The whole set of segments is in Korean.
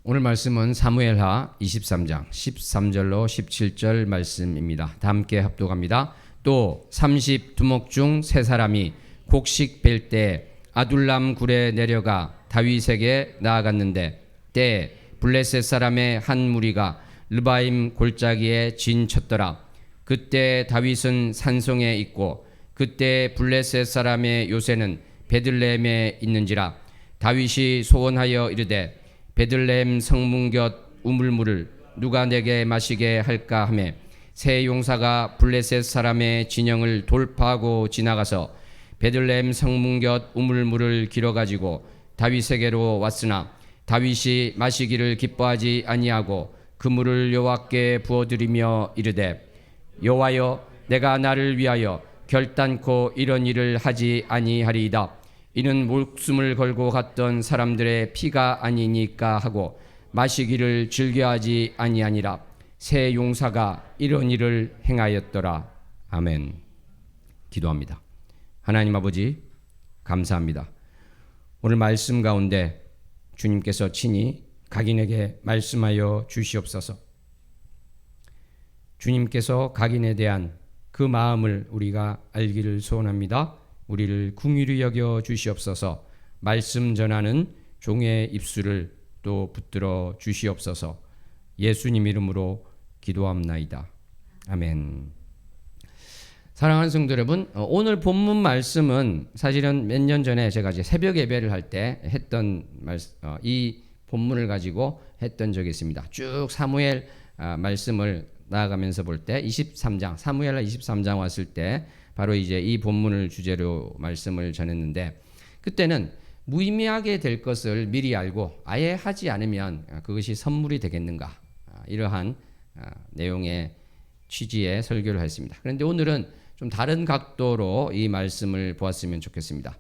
오늘 말씀은 사무엘하 23장 13절로 17절 말씀입니다. 다 함께 합독합니다. 또 30두목 중 세 사람이 곡식 벨 때 아둘람 굴에 내려가 다윗에게 나아갔는데 때에 블레셋 사람의 한 무리가 르바임 골짜기에 진쳤더라. 그때 다윗은 산성에 있고 그때 블레셋 사람의 요새는 베들레헴에 있는지라. 다윗이 소원하여 이르되 베들레헴 성문 곁 우물물을 누가 내게 마시게 할까 하매 세 용사가 블레셋 사람의 진영을 돌파하고 지나가서 베들레헴 성문 곁 우물물을 길어 가지고 다윗에게로 왔으나 다윗이 마시기를 기뻐하지 아니하고 그 물을 여호와께 부어드리며 이르되 여호와여 내가 나를 위하여 결단코 이런 일을 하지 아니하리이다. 이는 목숨을 걸고 갔던 사람들의 피가 아니니까 하고 마시기를 즐겨하지 아니하니라. 세 용사가 이런 일을 행하였더라. 아멘. 기도합니다. 하나님 아버지 감사합니다. 오늘 말씀 가운데 주님께서 친히 각인에게 말씀하여 주시옵소서. 주님께서 각인에 대한 그 마음을 우리가 알기를 소원합니다. 우리를 긍휼히 여겨 주시옵소서. 말씀 전하는 종의 입술을 또 붙들어 주시옵소서. 예수님 이름으로 기도합나이다. 아멘. 사랑하는 성도 여러분, 오늘 본문 말씀은 사실은 몇 년 전에 제가 이제 새벽 예배를 할 때 했던 이 본문을 가지고 했던 적이 있습니다. 쭉 사무엘 말씀을 나아가면서 볼 때 23장 사무엘하 23장 왔을 때 바로 이제 이 본문을 주제로 말씀을 전했는데, 그때는 무의미하게 될 것을 미리 알고 아예 하지 않으면 그것이 선물이 되겠는가, 이러한 내용의 취지의 설교를 했습니다. 그런데 오늘은 좀 다른 각도로 이 말씀을 보았으면 좋겠습니다.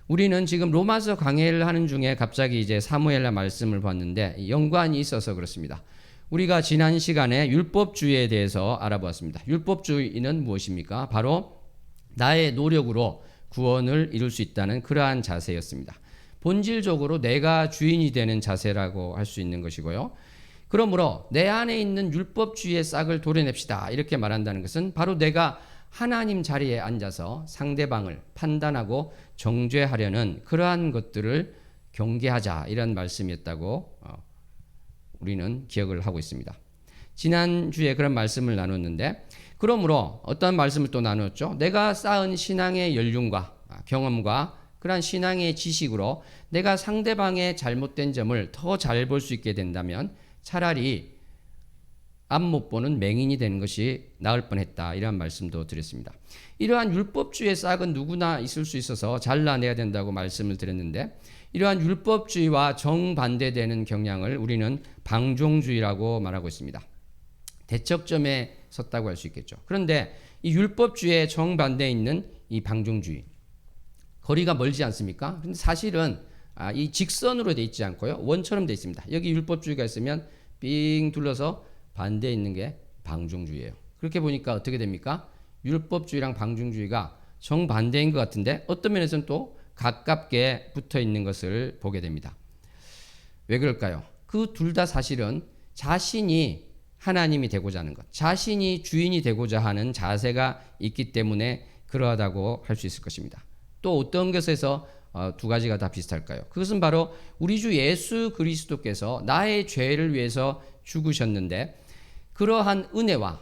우리는 지금 로마서 강해를 하는 중에 갑자기 이제 사무엘하 말씀을 봤는데 연관이 있어서 그렇습니다. 우리가 지난 시간에 율법주의에 대해서 알아보았습니다. 율법주의는 무엇입니까? 바로 나의 노력으로 구원을 이룰 수 있다는 그러한 자세였습니다. 본질적으로 내가 주인이 되는 자세라고 할 수 있는 것이고요. 그러므로 내 안에 있는 율법주의의 싹을 도려냅시다, 이렇게 말한다는 것은 바로 내가 하나님 자리에 앉아서 상대방을 판단하고 정죄하려는 그러한 것들을 경계하자, 이런 말씀이었다고 우리는 기억을 하고 있습니다. 지난주에 그런 말씀을 나눴는데, 그러므로 어떤 말씀을 또 나눴죠? 내가 쌓은 신앙의 연륜과 경험과 그러한 신앙의 지식으로 내가 상대방의 잘못된 점을 더 잘 볼 수 있게 된다면 차라리 앞 못 보는 맹인이 되는 것이 나을 뻔했다, 이런 말씀도 드렸습니다. 이러한 율법주의의 싹은 누구나 있을 수 있어서 잘라내야 된다고 말씀을 드렸는데, 이러한 율법주의와 정반대되는 경향을 우리는 방종주의라고 말하고 있습니다. 대척점에 섰다고 할 수 있겠죠. 그런데 이 율법주의의 정반대에 있는 이 방종주의, 거리가 멀지 않습니까? 근데 사실은 이 직선으로 돼 있지 않고요, 원처럼 돼 있습니다. 여기 율법주의가 있으면 삥 둘러서 반대에 있는 게 방종주의예요. 그렇게 보니까 어떻게 됩니까? 율법주의랑 방종주의가 정반대인 것 같은데 어떤 면에서는 또 가깝게 붙어 있는 것을 보게 됩니다. 왜 그럴까요? 그 둘 다 사실은 자신이 하나님이 되고자 하는 것, 자신이 주인이 되고자 하는 자세가 있기 때문에 그러하다고 할 수 있을 것입니다. 또 어떤 것에서 두 가지가 다 비슷할까요? 그것은 바로 우리 주 예수 그리스도께서 나의 죄를 위해서 죽으셨는데 그러한 은혜와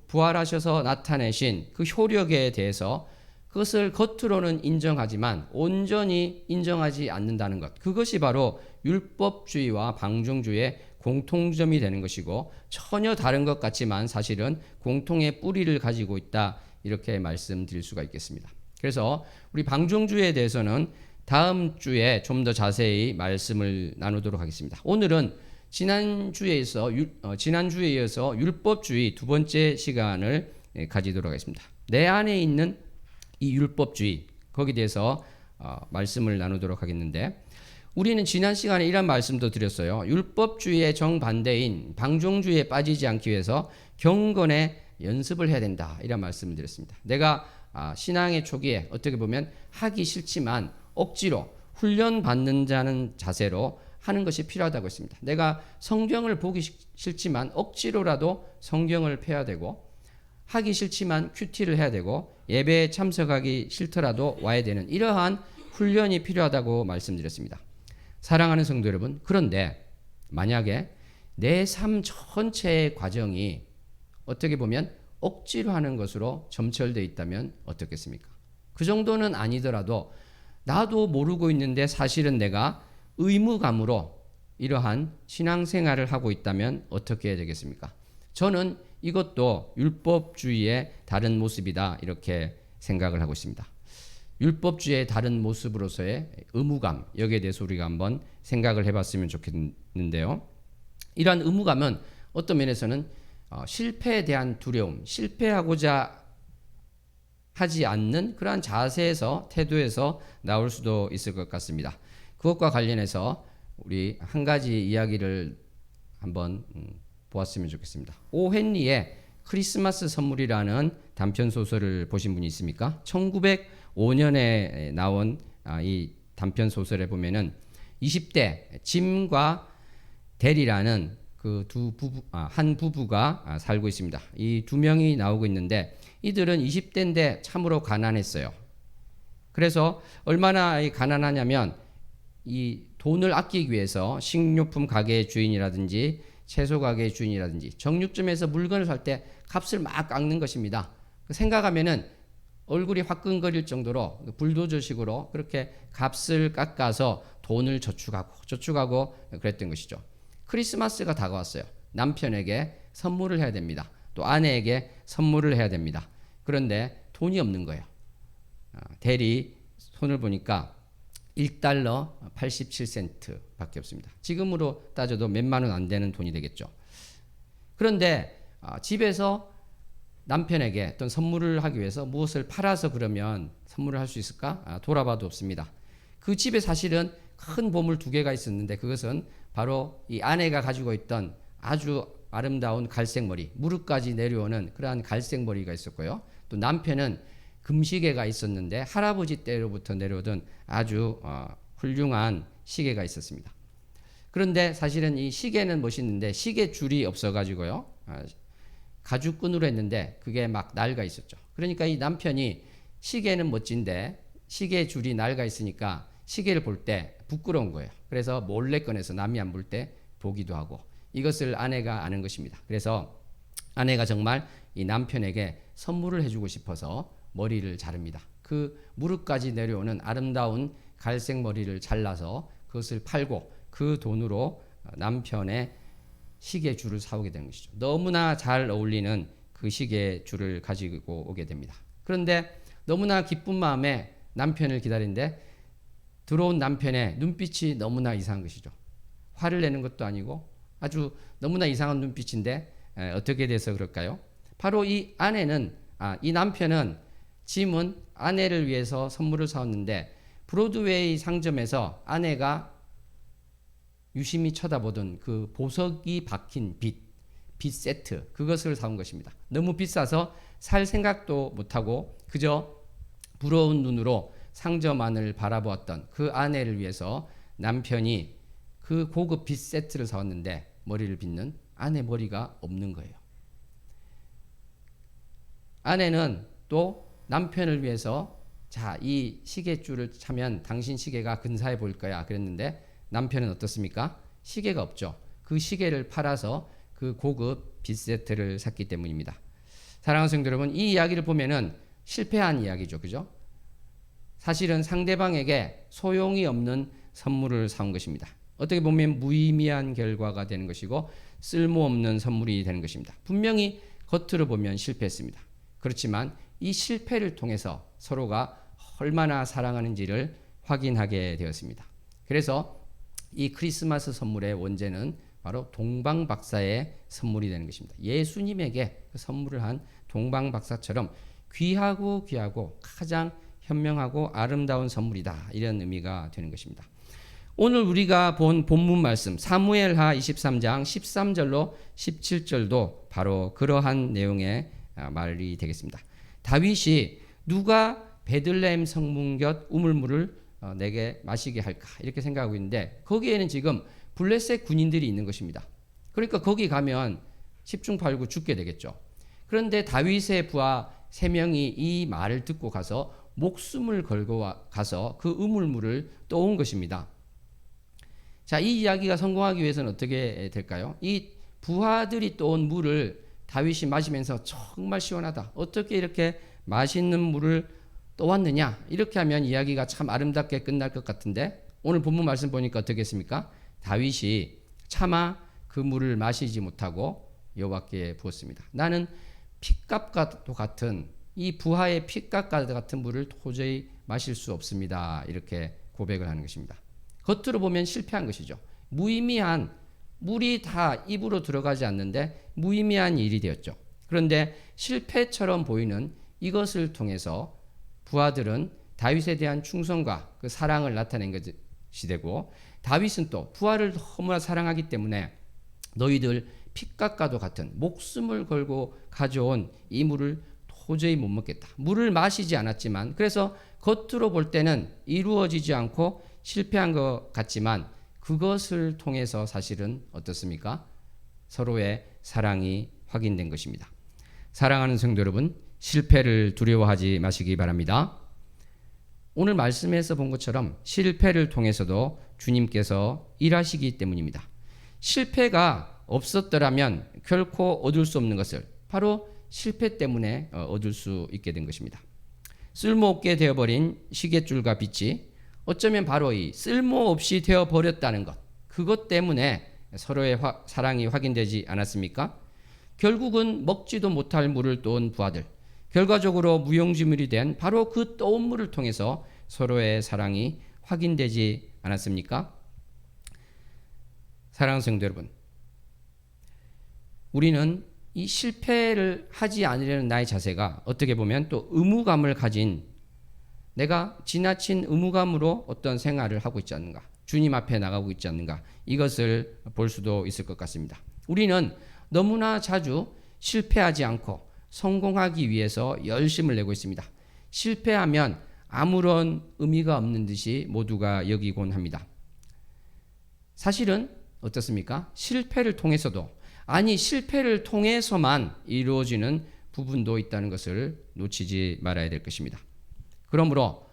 부활하셔서 나타내신 그 효력에 대해서 그것을 겉으로는 인정하지만 온전히 인정하지 않는다는 것, 그것이 바로 율법주의와 방종주의의 공통점이 되는 것이고 전혀 다른 것 같지만 사실은 공통의 뿌리를 가지고 있다, 이렇게 말씀드릴 수가 있겠습니다. 그래서 우리 방종주의에 대해서는 다음 주에 좀 더 자세히 말씀을 나누도록 하겠습니다. 오늘은 지난주에 이어서 율법주의 두 번째 시간을 가지도록 하겠습니다. 내 안에 있는 이 율법주의, 거기에 대해서 말씀을 나누도록 하겠는데, 우리는 지난 시간에 이런 말씀도 드렸어요. 율법주의의 정반대인 방종주의에 빠지지 않기 위해서 경건의 연습을 해야 된다, 이런 말씀을 드렸습니다. 내가 신앙의 초기에 어떻게 보면 하기 싫지만 억지로 훈련받는 자는 자세로 하는 것이 필요하다고 했습니다. 내가 성경을 보기 싫지만 억지로라도 성경을 펴야 되고, 하기 싫지만 큐티를 해야 되고, 예배에 참석하기 싫더라도 와야 되는 이러한 훈련이 필요하다고 말씀드렸습니다. 사랑하는 성도 여러분, 그런데 만약에 내 삶 전체의 과정이 어떻게 보면 억지로 하는 것으로 점철되어 있다면 어떻겠습니까? 그 정도는 아니더라도 나도 모르고 있는데 사실은 내가 의무감으로 이러한 신앙생활을 하고 있다면 어떻게 해야 되겠습니까? 저는 이것도 율법주의의 다른 모습이다 이렇게 생각을 하고 있습니다. 율법주의의 다른 모습으로서의 의무감, 여기에 대해서 우리가 한번 생각을 해봤으면 좋겠는데요. 이러한 의무감은 어떤 면에서는 실패에 대한 두려움, 실패하고자 하지 않는 그러한 자세에서, 태도에서 나올 수도 있을 것 같습니다. 그것과 관련해서 우리 한 가지 이야기를 한번 보았으면 좋겠습니다. 오 헨리의 크리스마스 선물이라는 단편 소설을 보신 분이 있습니까? 1905년에 나온 이 단편 소설에 보면은 20대 짐과 델이라는 그 한 부부가 살고 있습니다. 이 두 명이 나오고 있는데 이들은 20대인데 참으로 가난했어요. 그래서 얼마나 가난하냐면 이 돈을 아끼기 위해서 식료품 가게의 주인이라든지 채소 가게의 주인이라든지 정육점에서 물건을 살 때 값을 막 깎는 것입니다. 생각하면은 얼굴이 화끈거릴 정도로 불도저식으로 그렇게 값을 깎아서 돈을 저축하고 그랬던 것이죠. 크리스마스가 다가왔어요. 남편에게 선물을 해야 됩니다. 또 아내에게 선물을 해야 됩니다. 그런데 돈이 없는 거예요. 대리 손을 보니까 1달러 87센트 밖에 없습니다. 지금으로 따져도 몇만 원 안 되는 돈이 되겠죠. 그런데 집에서 남편에게 어떤 선물을 하기 위해서 무엇을 팔아서 그러면 선물을 할 수 있을까? 돌아봐도 없습니다. 그 집에 사실은 큰 보물 두 개가 있었는데 그것은 바로 이 아내가 가지고 있던 아주 아름다운 갈색 머리, 무릎까지 내려오는 그러한 갈색 머리가 있었고요. 또 남편은 금시계가 있었는데 할아버지 때로부터 내려오던 아주 훌륭한 시계가 있었습니다. 그런데 사실은 이 시계는 멋있는데 시계 줄이 없어가지고요. 가죽끈으로 했는데 그게 막 낡아 있었죠. 그러니까 이 남편이 시계는 멋진데 시계 줄이 낡아 있으니까 시계를 볼 때 부끄러운 거예요. 그래서 몰래 꺼내서 남이 안 볼 때 보기도 하고 이것을 아내가 아는 것입니다. 그래서 아내가 정말 이 남편에게 선물을 해주고 싶어서 머리를 자릅니다. 그 무릎까지 내려오는 아름다운 갈색 머리를 잘라서 그것을 팔고 그 돈으로 남편의 시계 줄을 사오게 되는 것이죠. 너무나 잘 어울리는 그 시계 줄을 가지고 오게 됩니다. 그런데 너무나 기쁜 마음에 남편을 기다리는데 들어온 남편의 눈빛이 너무나 이상한 것이죠. 화를 내는 것도 아니고 아주 너무나 이상한 눈빛인데 어떻게 돼서 그럴까요? 바로 이 남편은 짐은 아내를 위해서 선물을 사왔는데 브로드웨이 상점에서 아내가 유심히 쳐다보던 그 보석이 박힌 빛 세트 그것을 사온 것입니다. 너무 비싸서 살 생각도 못하고 그저 부러운 눈으로 상점 안을 바라보았던 그 아내를 위해서 남편이 그 고급 빛 세트를 사왔는데 머리를 빗는 아내 머리가 없는 거예요. 아내는 또 남편을 위해서 자, 이 시계줄을 차면 당신 시계가 근사해 보일 거야 그랬는데 남편은 어떻습니까? 시계가 없죠. 그 시계를 팔아서 그 고급 빛 세트를 샀기 때문입니다. 사랑하는 성도 여러분, 이 이야기를 보면은 실패한 이야기죠. 그죠? 사실은 상대방에게 소용이 없는 선물을 사온 것입니다. 어떻게 보면 무의미한 결과가 되는 것이고 쓸모없는 선물이 되는 것입니다. 분명히 겉으로 보면 실패했습니다. 그렇지만 이 실패를 통해서 서로가 얼마나 사랑하는지를 확인하게 되었습니다. 그래서 이 크리스마스 선물의 원죄는 바로 동방박사의 선물이 되는 것입니다. 예수님에게 그 선물을 한 동방박사처럼 귀하고 가장 현명하고 아름다운 선물이다. 이런 의미가 되는 것입니다. 오늘 우리가 본 본문 말씀 사무엘하 23장 13절로 17절도 바로 그러한 내용의 말이 되겠습니다. 다윗이 누가 베들레헴 성문 곁 우물물을 내게 마시게 할까 이렇게 생각하고 있는데 거기에는 지금 블레셋 군인들이 있는 것입니다. 그러니까 거기 가면 10중 8구 죽게 되겠죠. 그런데 다윗의 부하 3명이 이 말을 듣고 가서 목숨을 걸고 가서 그 우물물을 떠온 것입니다. 자, 이 이야기가 성공하기 위해서는 어떻게 될까요? 이 부하들이 떠온 물을 다윗이 마시면서 정말 시원하다. 어떻게 이렇게 맛있는 물을 떠왔느냐? 이렇게 하면 이야기가 참 아름답게 끝날 것 같은데 오늘 본문 말씀 보니까 어떻겠습니까? 다윗이 차마 그 물을 마시지 못하고 여호와께 부었습니다. 나는 핏값과도 같은 이 부하의 핏값과 같은 물을 도저히 마실 수 없습니다. 이렇게 고백을 하는 것입니다. 겉으로 보면 실패한 것이죠. 무의미한 물이 다 입으로 들어가지 않는데 무의미한 일이 되었죠. 그런데 실패처럼 보이는 이것을 통해서 부하들은 다윗에 대한 충성과 그 사랑을 나타낸 것이 되고 다윗은 또 부하를 너무나 사랑하기 때문에 너희들 핏값과도 같은 목숨을 걸고 가져온 이 물을 도저히 못 먹겠다. 물을 마시지 않았지만 그래서 겉으로 볼 때는 이루어지지 않고 실패한 것 같지만 그것을 통해서 사실은 어떻습니까? 서로의 사랑이 확인된 것입니다. 사랑하는 성도 여러분, 실패를 두려워하지 마시기 바랍니다. 오늘 말씀에서 본 것처럼 실패를 통해서도 주님께서 일하시기 때문입니다. 실패가 없었더라면 결코 얻을 수 없는 것을 바로 실패 때문에 얻을 수 있게 된 것입니다. 쓸모없게 되어버린 시계줄과 빛이 어쩌면 바로 이 쓸모없이 되어버렸다는 것, 그것 때문에 서로의 사랑이 확인되지 않았습니까? 결국은 먹지도 못할 물을 떠온 부하들, 결과적으로 무용지물이 된 바로 그 떠온 물을 통해서 서로의 사랑이 확인되지 않았습니까? 사랑하는 성도 여러분, 우리는 이 실패를 하지 않으려는 나의 자세가 어떻게 보면 또 의무감을 가진, 내가 지나친 의무감으로 어떤 생활을 하고 있지 않는가, 주님 앞에 나가고 있지 않는가, 이것을 볼 수도 있을 것 같습니다. 우리는 너무나 자주 실패하지 않고 성공하기 위해서 열심을 내고 있습니다. 실패하면 아무런 의미가 없는 듯이 모두가 여기곤 합니다. 사실은 어떻습니까? 실패를 통해서도, 아니 실패를 통해서만 이루어지는 부분도 있다는 것을 놓치지 말아야 될 것입니다. 그러므로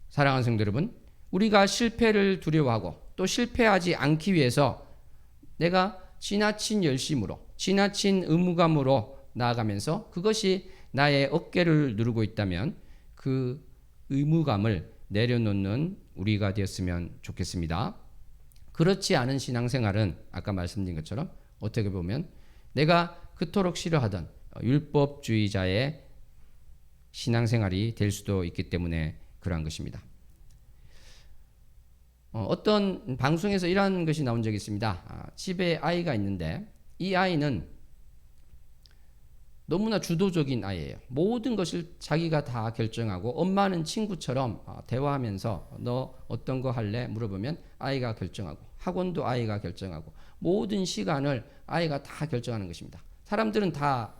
사랑하는 성도 여러분, 우리가 실패를 두려워하고 또 실패하지 않기 위해서 내가 지나친 열심으로, 지나친 의무감으로 나아가면서 그것이 나의 어깨를 누르고 있다면 그 의무감을 내려놓는 우리가 되었으면 좋겠습니다. 그렇지 않은 신앙생활은 아까 말씀드린 것처럼 어떻게 보면 내가 그토록 싫어하던 율법주의자의 신앙생활이 될 수도 있기 때문에 그러한 것입니다. 어떤 방송에서 이런 것이 나온 적이 있습니다. 집에 아이가 있는데 이 아이는 너무나 주도적인 아이예요. 모든 것을 자기가 다 결정하고 엄마는 친구처럼 대화하면서 너 어떤 거 할래? 물어보면 아이가 결정하고 학원도 아이가 결정하고 모든 시간을 아이가 다 결정하는 것입니다. 사람들은 다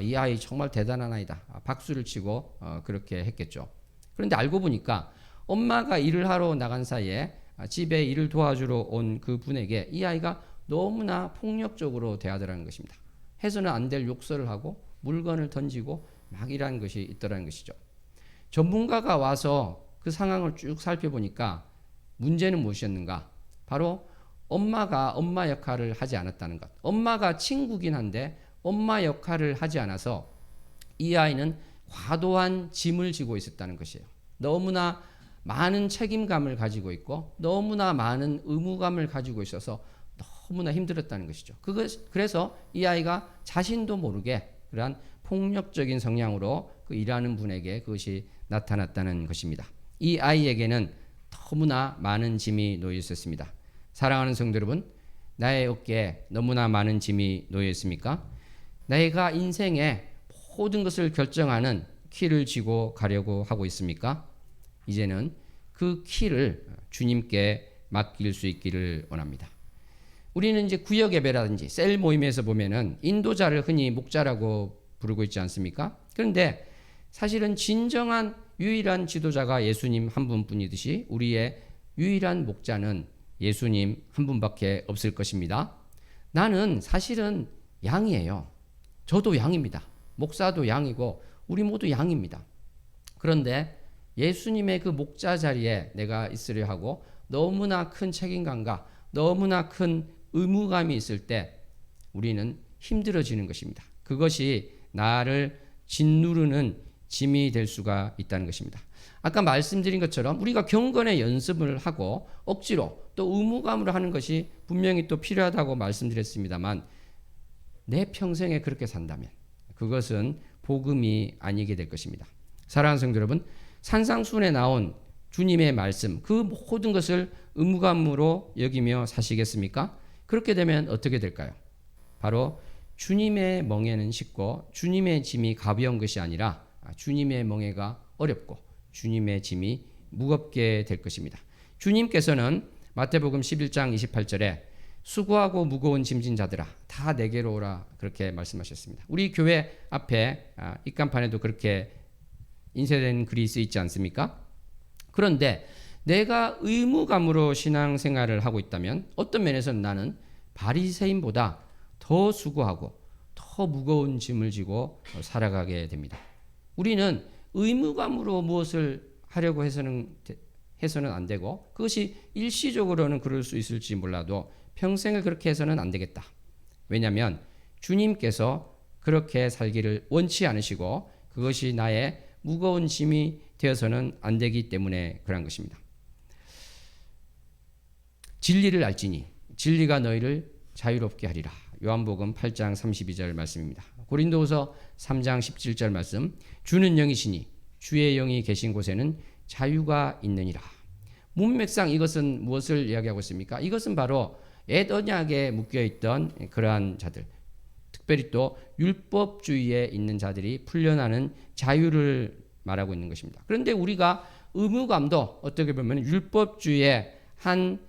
이 아이 정말 대단한 아이다, 박수를 치고 그렇게 했겠죠. 그런데 알고 보니까 엄마가 일을 하러 나간 사이에 집에 일을 도와주러 온 그 분에게 이 아이가 너무나 폭력적으로 대하더라는 것입니다. 해서는 안 될 욕설을 하고 물건을 던지고 막 이러는 것이 있더라는 것이죠. 전문가가 와서 그 상황을 쭉 살펴보니까 문제는 무엇이었는가? 바로 엄마가 엄마 역할을 하지 않았다는 것. 엄마가 친구긴 한데 엄마 역할을 하지 않아서 이 아이는 과도한 짐을 지고 있었다는 것이에요. 너무나 많은 책임감을 가지고 있고 너무나 많은 의무감을 가지고 있어서 너무나 힘들었다는 것이죠. 그래서 이 아이가 자신도 모르게 그러한 폭력적인 성향으로 그 일하는 분에게 그것이 나타났다는 것입니다. 이 아이에게는 너무나 많은 짐이 놓여 있었습니다. 사랑하는 성도 여러분, 나의 어깨에 너무나 많은 짐이 놓여 있습니까? 내가 인생의 모든 것을 결정하는 키를 쥐고 가려고 하고 있습니까? 이제는 그 키를 주님께 맡길 수 있기를 원합니다. 우리는 이제 구역 예배라든지 셀 모임에서 보면은 인도자를 흔히 목자라고 부르고 있지 않습니까? 그런데 사실은 진정한 유일한 지도자가 예수님 한 분뿐이듯이 우리의 유일한 목자는 예수님 한 분밖에 없을 것입니다. 나는 사실은 양이에요. 저도 양입니다. 목사도 양이고 우리 모두 양입니다. 그런데 예수님의 그 목자 자리에 내가 있으려 하고 너무나 큰 책임감과 너무나 큰 의무감이 있을 때 우리는 힘들어지는 것입니다. 그것이 나를 짓누르는 짐이 될 수가 있다는 것입니다. 아까 말씀드린 것처럼 우리가 경건의 연습을 하고 억지로 또 의무감으로 하는 것이 분명히 또 필요하다고 말씀드렸습니다만 내 평생에 그렇게 산다면 그것은 복음이 아니게 될 것입니다. 사랑하는 성도 여러분, 산상수훈에 나온 주님의 말씀 그 모든 것을 의무감으로 여기며 사시겠습니까? 그렇게 되면 어떻게 될까요? 바로 주님의 멍에는 쉽고 주님의 짐이 가벼운 것이 아니라 주님의 멍에가 어렵고 주님의 짐이 무겁게 될 것입니다. 주님께서는 마태복음 11장 28절에 수고하고 무거운 짐진 자들아 다 내게로 오라 그렇게 말씀하셨습니다. 우리 교회 앞에 입간판에도 그렇게 인쇄된 글이 쓰여 있지 않습니까? 그런데 내가 의무감으로 신앙생활을 하고 있다면 어떤 면에서는 나는 바리새인보다 더 수고하고 더 무거운 짐을 지고 살아가게 됩니다. 우리는 의무감으로 무엇을 하려고 해서는 안 되고 그것이 일시적으로는 그럴 수 있을지 몰라도 평생을 그렇게 해서는 안 되겠다. 왜냐하면 주님께서 그렇게 살기를 원치 않으시고 그것이 나의 무거운 짐이 되어서는 안 되기 때문에 그런 것입니다. 진리를 알지니 진리가 너희를 자유롭게 하리라. 요한복음 8장 32절 말씀입니다. 고린도후서 3장 17절 말씀 주는 영이시니 주의 영이 계신 곳에는 자유가 있느니라. 문맥상 이것은 무엇을 이야기하고 있습니까? 이것은 바로 옛 언약에 묶여있던 그러한 자들, 특별히 또 율법주의에 있는 자들이 풀려나는 자유를 말하고 있는 것입니다. 그런데 우리가 의무감도 어떻게 보면 율법주의의 한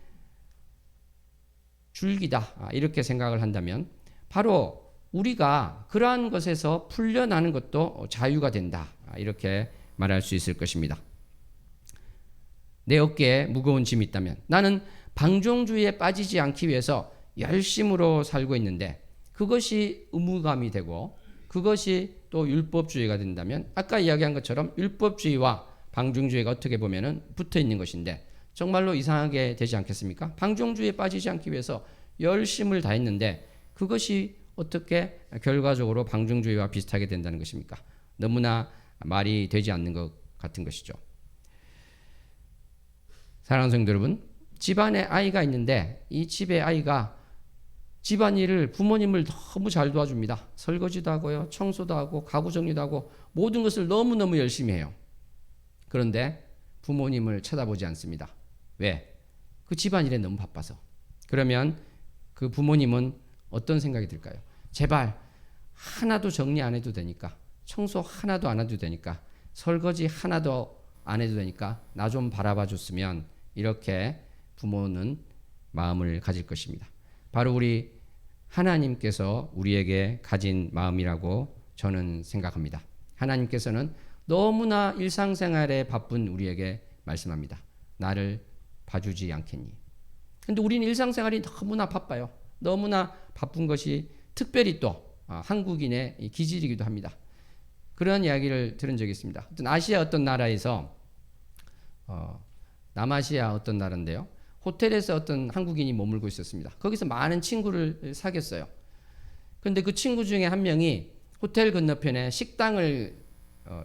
줄기다 이렇게 생각을 한다면 바로 우리가 그러한 것에서 풀려나는 것도 자유가 된다 이렇게 말할 수 있을 것입니다. 내 어깨에 무거운 짐이 있다면 나는 방종주의에 빠지지 않기 위해서 열심으로 살고 있는데 그것이 의무감이 되고 그것이 또 율법주의가 된다면 아까 이야기한 것처럼 율법주의와 방종주의가 어떻게 보면은 붙어 있는 것인데 정말로 이상하게 되지 않겠습니까? 방종주의에 빠지지 않기 위해서 열심을 다했는데 그것이 어떻게 결과적으로 방종주의와 비슷하게 된다는 것입니까? 너무나 말이 되지 않는 것 같은 것이죠. 사랑하는 성도 여러분, 집안에 아이가 있는데 이 집의 아이가 집안일을 부모님을 너무 잘 도와줍니다. 설거지도 하고요, 청소도 하고, 가구 정리도 하고 모든 것을 너무너무 열심히 해요. 그런데 부모님을 쳐다보지 않습니다. 왜? 그 집안일에 너무 바빠서. 그러면 그 부모님은 어떤 생각이 들까요? 제발 하나도 정리 안 해도 되니까, 청소 하나도 안 해도 되니까, 설거지 하나도 안 해도 되니까 나 좀 바라봐 줬으면 이렇게 부모는 마음을 가질 것입니다. 바로 우리 하나님께서 우리에게 가진 마음이라고 저는 생각합니다. 하나님께서는 너무나 일상생활에 바쁜 우리에게 말씀합니다. 나를 봐주지 않겠니? 근데 우리는 일상생활이 너무나 바빠요. 너무나 바쁜 것이 특별히 또 한국인의 기질이기도 합니다. 그런 이야기를 들은 적이 있습니다. 아시아 어떤 나라에서 남아시아 어떤 나라인데요. 호텔에서 어떤 한국인이 머물고 있었습니다. 거기서 많은 친구를 사귀었어요. 그런데 그 친구 중에 한 명이 호텔 건너편에 식당을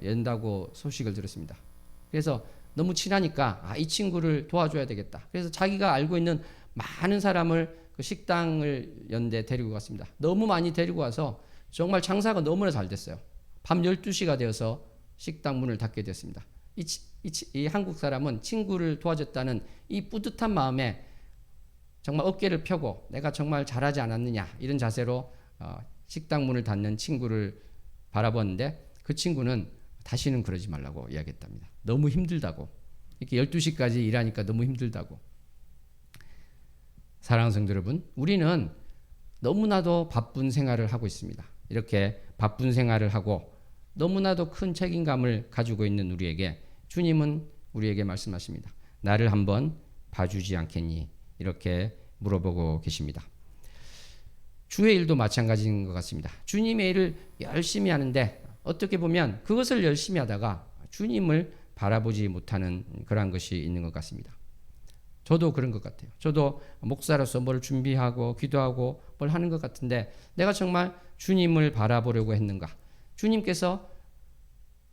연다고 소식을 들었습니다. 그래서 너무 친하니까 이 친구를 도와줘야 되겠다. 그래서 자기가 알고 있는 많은 사람을 그 식당을 연데 데리고 갔습니다. 너무 많이 데리고 와서 정말 장사가 너무나 잘 됐어요. 밤 12시가 되어서 식당 문을 닫게 됐습니다. 이 한국 사람은 친구를 도와줬다는 이 뿌듯한 마음에 정말 어깨를 펴고 내가 정말 잘하지 않았느냐 이런 자세로 식당 문을 닫는 친구를 바라보는데 그 친구는 다시는 그러지 말라고 이야기했답니다. 너무 힘들다고. 이렇게 12시까지 일하니까 너무 힘들다고. 사랑하는 성도 여러분, 우리는 너무나도 바쁜 생활을 하고 있습니다. 이렇게 바쁜 생활을 하고 너무나도 큰 책임감을 가지고 있는 우리에게 주님은 우리에게 말씀하십니다. 나를 한번 봐주지 않겠니? 이렇게 물어보고 계십니다. 주의 일도 마찬가지인 것 같습니다. 주님의 일을 열심히 하는데 어떻게 보면 그것을 열심히 하다가 주님을 바라보지 못하는 그러한 것이 있는 것 같습니다. 저도 그런 것 같아요. 저도 목사로서 뭘 준비하고 기도하고 뭘 하는 것 같은데 내가 정말 주님을 바라보려고 했는가? 주님께서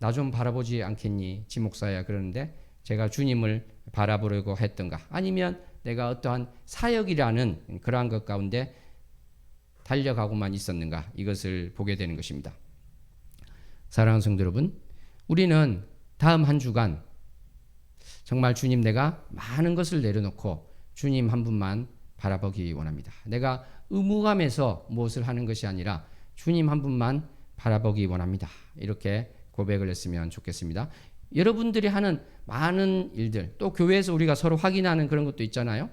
나 좀 바라보지 않겠니? 지목사야 그러는데 제가 주님을 바라보려고 했던가? 아니면 내가 어떠한 사역이라는 그러한 것 가운데 달려가고만 있었는가? 이것을 보게 되는 것입니다. 사랑하는 성도 여러분, 우리는 다음 한 주간 정말 주님 내가 많은 것을 내려놓고 주님 한 분만 바라보기 원합니다. 내가 의무감에서 무엇을 하는 것이 아니라 주님 한 분만 바라보기 원합니다. 이렇게 고백을 했으면 좋겠습니다. 여러분들이 하는 많은 일들, 또 교회에서 우리가 서로 확인하는 그런 것도 있잖아요.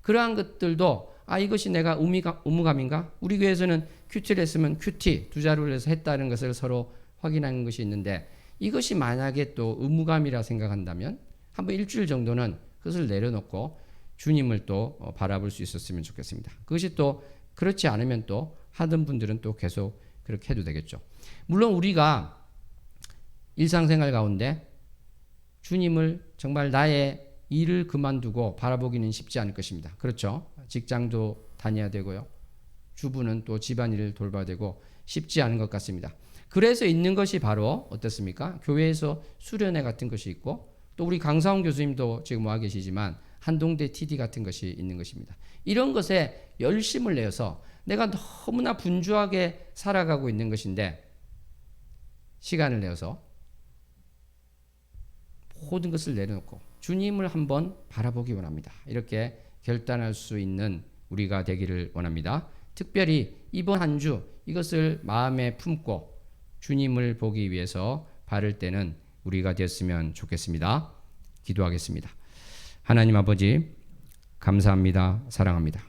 그러한 것들도 이것이 내가 의무감인가? 우리 교회에서는 큐티를 했으면 큐티 두 자루를 해서 했다는 것을 서로 확인하는 것이 있는데 이것이 만약에 또 의무감이라 생각한다면 한번 일주일 정도는 그것을 내려놓고 주님을 또 바라볼 수 있었으면 좋겠습니다. 그것이 또 그렇지 않으면 또 하던 분들은 또 계속 그렇게 해도 되겠죠. 물론 우리가 일상생활 가운데 주님을 정말 나의 일을 그만두고 바라보기는 쉽지 않을 것입니다. 그렇죠? 직장도 다녀야 되고요. 주부는 또 집안일을 돌봐야 되고 쉽지 않은 것 같습니다. 그래서 있는 것이 바로 어떻습니까? 교회에서 수련회 같은 것이 있고 또 우리 강사원 교수님도 지금 와 계시지만 한동대 TD 같은 것이 있는 것입니다. 이런 것에 열심을 내어서 내가 너무나 분주하게 살아가고 있는 것인데 시간을 내어서 모든 것을 내려놓고 주님을 한번 바라보기 원합니다. 이렇게 결단할 수 있는 우리가 되기를 원합니다. 특별히 이번 한 주 이것을 마음에 품고 주님을 보기 위해서 바를 때는 우리가 되었으면 좋겠습니다. 기도하겠습니다. 하나님 아버지 감사합니다. 사랑합니다.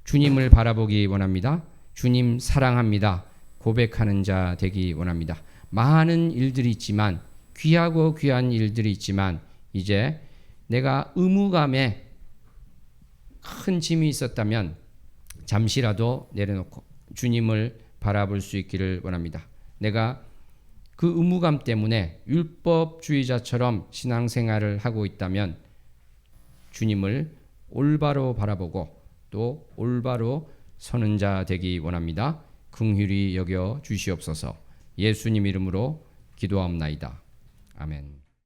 주님을 바라보기 원합니다. 주님 사랑합니다. 고백하는 자 되기 원합니다. 많은 일들이 있지만 귀하고 귀한 일들이 있지만 이제 내가 의무감에 큰 짐이 있었다면 잠시라도 내려놓고 주님을 바라볼 수 있기를 원합니다. 내가 그 의무감 때문에 율법주의자처럼 신앙생활을 하고 있다면 주님을 올바로 바라보고 또 올바로 서는 자 되기 원합니다. 긍휼히 여겨 주시옵소서. 예수님 이름으로 기도하옵나이다. 아멘.